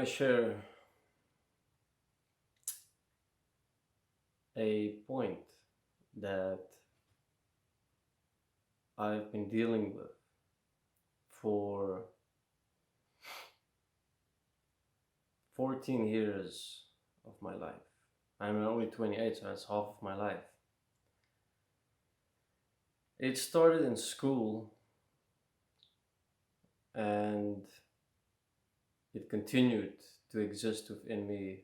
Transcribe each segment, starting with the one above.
to share a point that I've been dealing with for 14 years of my life. I'm only 28, so that's half of my life. It started in school and it continued to exist within me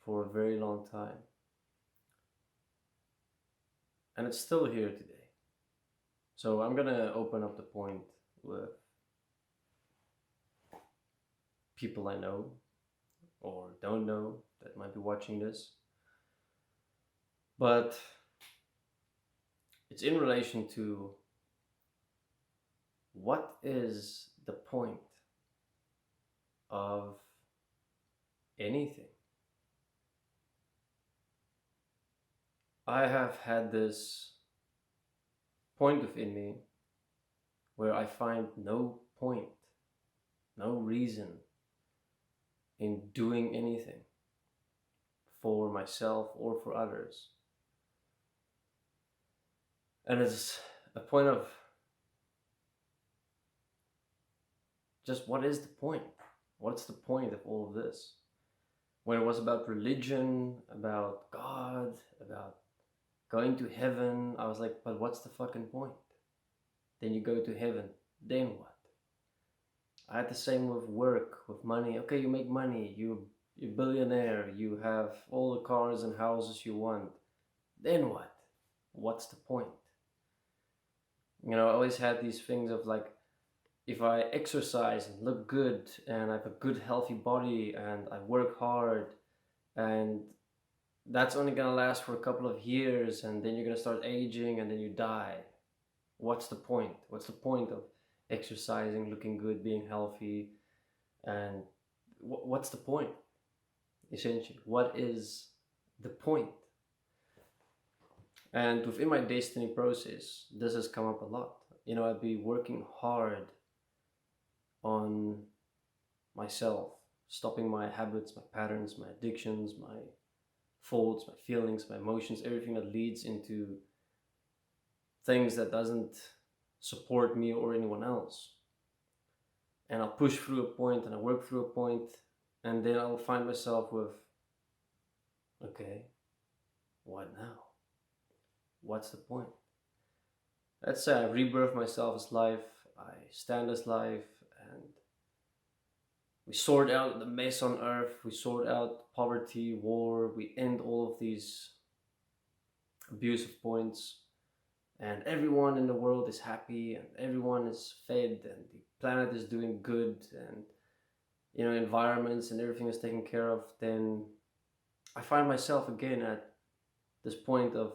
for a very long time. And it's still here today. So I'm gonna open up the point with people I know or don't know that might be watching this. But it's in relation to what is the point of anything. I have had this point within me where I find no point, no reason in doing anything for myself or for others. And it's a point of just what is the point? What's the point of all of this? When it was about religion, about God, about going to heaven, I was like, but what's the fucking point? Then you go to heaven, then what? I had the same with work, with money. Okay, you make money, you're a billionaire, you have all the cars and houses you want. Then what? What's the point? You know, I always had these things of like, if I exercise and look good and I have a good healthy body and I work hard and that's only gonna last for a couple of years and then you're gonna start aging and then you die. What's the point? What's the point of exercising, looking good, being healthy? And what's the point? Essentially, what is the point? And within my destiny process, this has come up a lot. You know, I'd be working hard on myself, stopping my habits, my patterns, my addictions, my faults, my feelings, my emotions, everything that leads into things that doesn't support me or anyone else. And I'll push through a point and I work through a point and then I'll find myself with, okay, what now? What's the point? Let's say I rebirth myself as life, I stand as life, and we sort out the mess on earth, we sort out poverty, war, we end all of these abusive points, and everyone in the world is happy, and everyone is fed, and the planet is doing good, and you know, environments and everything is taken care of. Then I find myself again at this point of,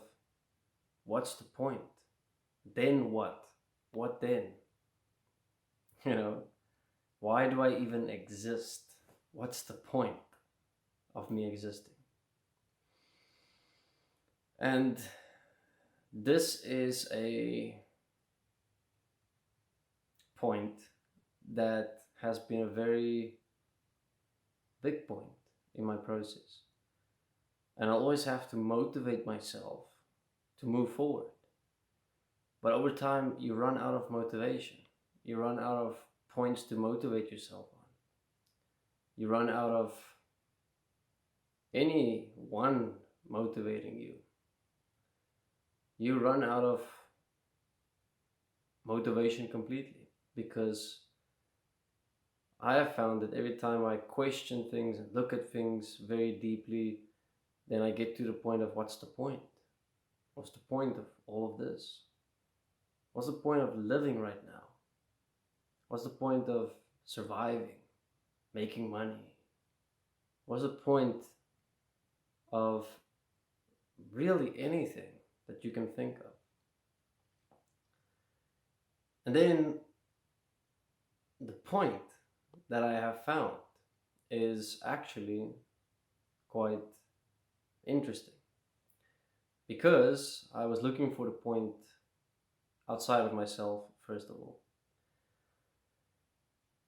what's the point? Then what? What then? You know, why do I even exist? What's the point of me existing? And this is a point that has been a very big point in my process. And I'll always have to motivate myself to move forward. But over time, you run out of motivation. You run out of points to motivate yourself on. You run out of anyone motivating you. You run out of motivation completely, because I have found that every time I question things and look at things very deeply, then I get to the point of, what's the point? What's the point of all of this? What's the point of living right now? What's the point of surviving, making money? What's the point of really anything that you can think of? And then the point that I have found is actually quite interesting, because I was looking for the point outside of myself, first of all.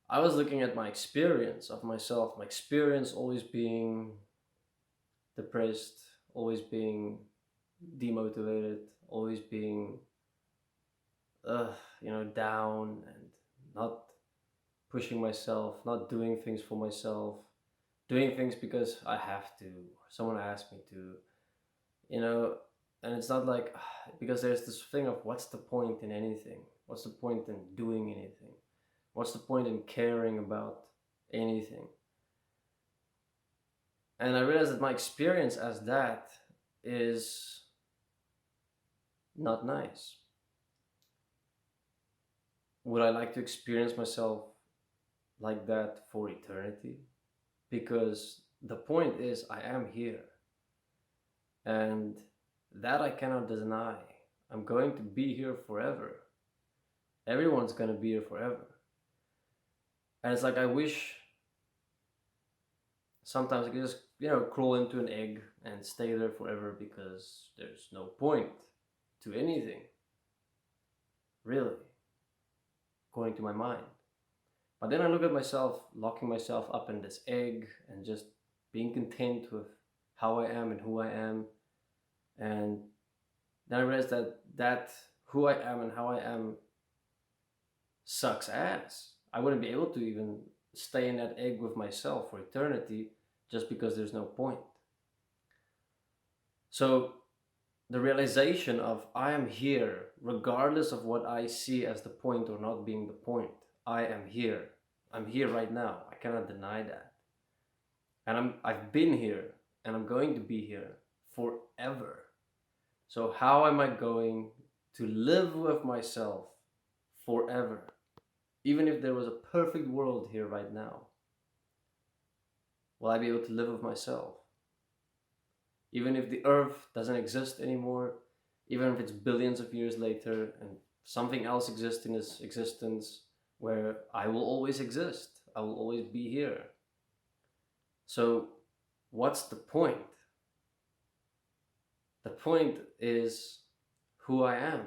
I was looking at my experience of myself, my experience always being depressed, always being demotivated, always being, down and not pushing myself, not doing things for myself, doing things because I have to, or someone asked me to, you know, and it's not like, because there's this thing of what's the point in anything? What's the point in doing anything? What's the point in caring about anything? And I realized that my experience as that is not nice. Would I like to experience myself like that for eternity? Because the point is, I am here. And that I cannot deny. I'm going to be here forever. Everyone's going to be here forever. And it's like I wish sometimes I could just, crawl into an egg and stay there forever, because there's no point to anything, really, according to my mind. But then I look at myself, locking myself up in this egg and just being content with how I am and who I am. And then I realized that who I am and how I am sucks ass. I wouldn't be able to even stay in that egg with myself for eternity just because there's no point. So the realization of I am here, regardless of what I see as the point or not being the point. I am here. I'm here right now. I cannot deny that. And I've been here and I'm going to be here forever. So how am I going to live with myself forever? Even if there was a perfect world here right now, will I be able to live with myself? Even if the earth doesn't exist anymore, even if it's billions of years later and something else exists in its existence where I will always exist, I will always be here. So what's the point? The point is who I am.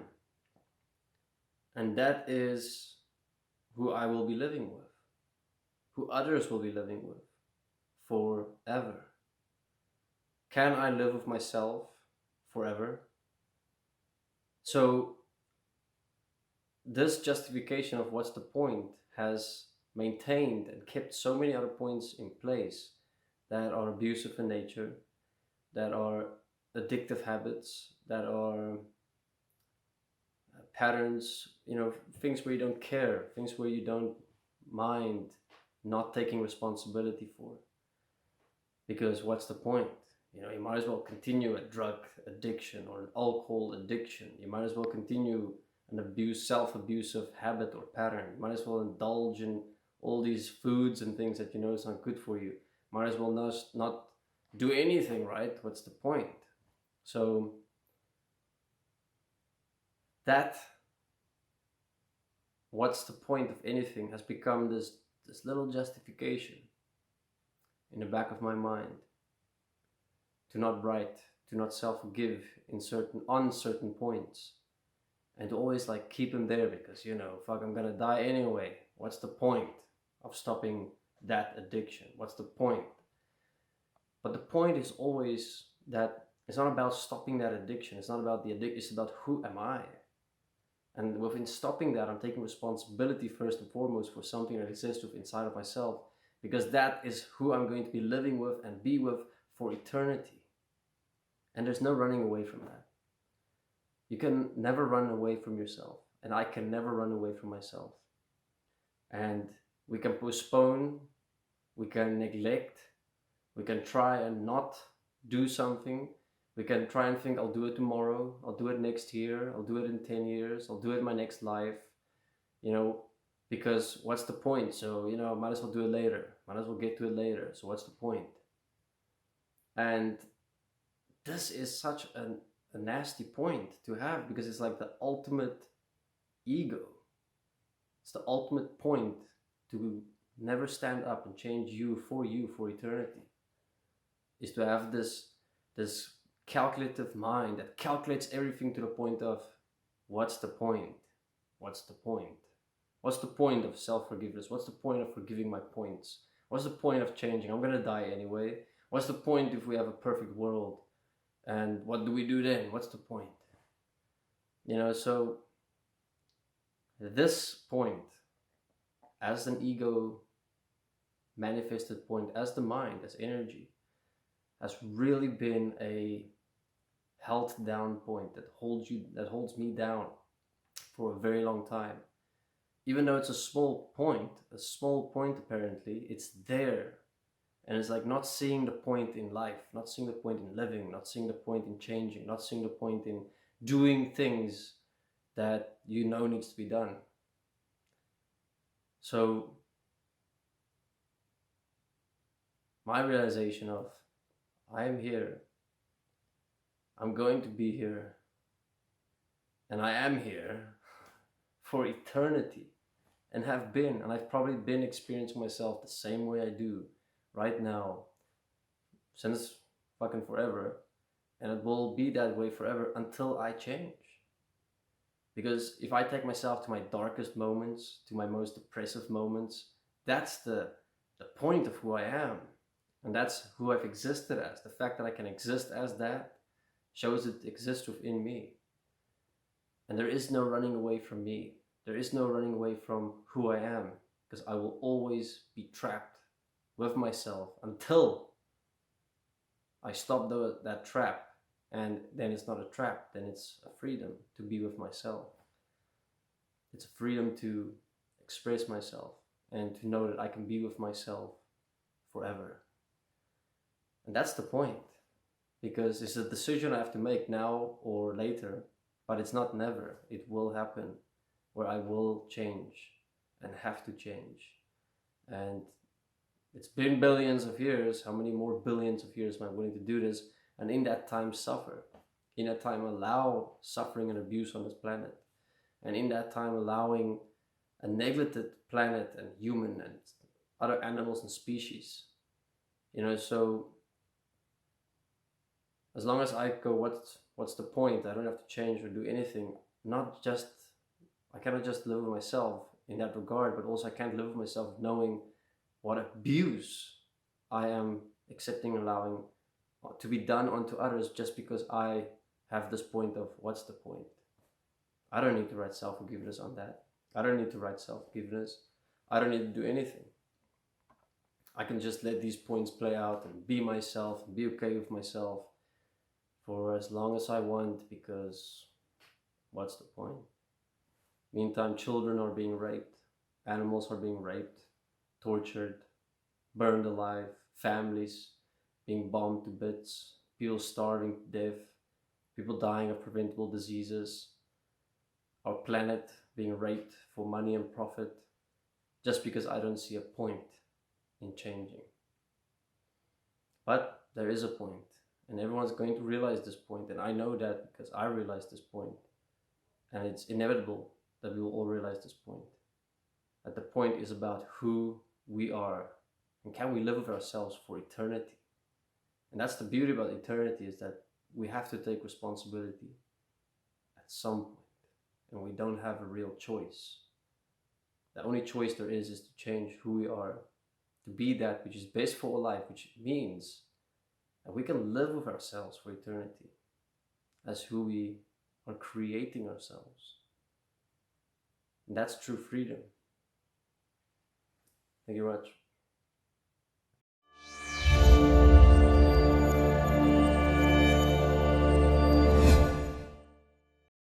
And that is who I will be living with, who others will be living with forever. Can I live with myself forever? So this justification of what's the point has maintained and kept so many other points in place that are abusive in nature, that are addictive habits, that are patterns, things where you don't care, things where you don't mind not taking responsibility for. Because what's the point? You might as well continue a drug addiction or an alcohol addiction. You might as well continue an self-abusive habit or pattern. You might as well indulge in all these foods and things that is not good for you. Might as well not do anything, right? What's the point? So that what's the point of anything has become this little justification in the back of my mind to not write, to not self-forgive on certain points, and to always keep him there because fuck, I'm gonna die anyway. What's the point of stopping that addiction? What's the point? But the point is always that it's not about stopping that addiction. It's not about the addiction. It's about who am I? And within stopping that, I'm taking responsibility first and foremost for something that exists inside of myself, because that is who I'm going to be living with and be with for eternity. And there's no running away from that. You can never run away from yourself, and I can never run away from myself. And we can postpone, we can neglect, we can try and not do something. We can try and think, I'll do it tomorrow, I'll do it next year, I'll do it in 10 years, I'll do it in my next life, because what's the point? So, might as well do it later, might as well get to it later, so what's the point? And this is such a nasty point to have, because it's like the ultimate ego. It's the ultimate point to never stand up and change you for eternity, is to have this calculative mind that calculates everything to the point of what's the point? What's the point? What's the point of self-forgiveness? What's the point of forgiving my points? What's the point of changing? I'm gonna die anyway. What's the point if we have a perfect world? And what do we do then? What's the point? So this point, as an ego manifested point, as the mind, as energy, has really been a held down point that holds me down for a very long time. Even though it's a small point apparently, it's there. And it's like not seeing the point in life, not seeing the point in living, not seeing the point in changing, not seeing the point in doing things that needs to be done. So my realization of, I am here, I'm going to be here, and I am here for eternity, and have been, and I've probably been experiencing myself the same way I do right now since fucking forever, and it will be that way forever until I change. Because if I take myself to my darkest moments, to my most depressive moments, that's the point of who I am. And that's who I've existed as. The fact that I can exist as that shows it exists within me. And there is no running away from me. There is no running away from who I am, because I will always be trapped with myself until I stop that trap. And then it's not a trap, then it's a freedom to be with myself. It's a freedom to express myself and to know that I can be with myself forever. And that's the point, because it's a decision I have to make now or later, but it's not never. It will happen, where I will change and have to change. And it's been billions of years. How many more billions of years am I willing to do this? And in that time suffer. In that time allow suffering and abuse on this planet. And in that time allowing a neglected planet and human and other animals and species. So as long as I go, what's the point? I don't have to change or do anything. I cannot just live with myself in that regard, but also I can't live with myself knowing what abuse I am accepting and allowing to be done onto others just because I have this point of what's the point? I don't need to write self-forgiveness on that. I don't need to write self-forgiveness. I don't need to do anything. I can just let these points play out and be myself and be okay with myself for as long as I want, because what's the point? Meantime, children are being raped, animals are being raped, tortured, burned alive, families being bombed to bits, people starving to death, people dying of preventable diseases, our planet being raped for money and profit, just because I don't see a point in changing. But there is a point, and everyone's going to realize this point, and I know that because I realized this point, and it's inevitable that we will all realize this point. That the point is about who we are, and can we live with ourselves for eternity. And that's the beauty about eternity, is that we have to take responsibility at some point, and we don't have a real choice. The only choice there is to change who we are, to be that which is best for our life, which means that we can live with ourselves for eternity as who we are creating ourselves. And that's true freedom. Thank you very much.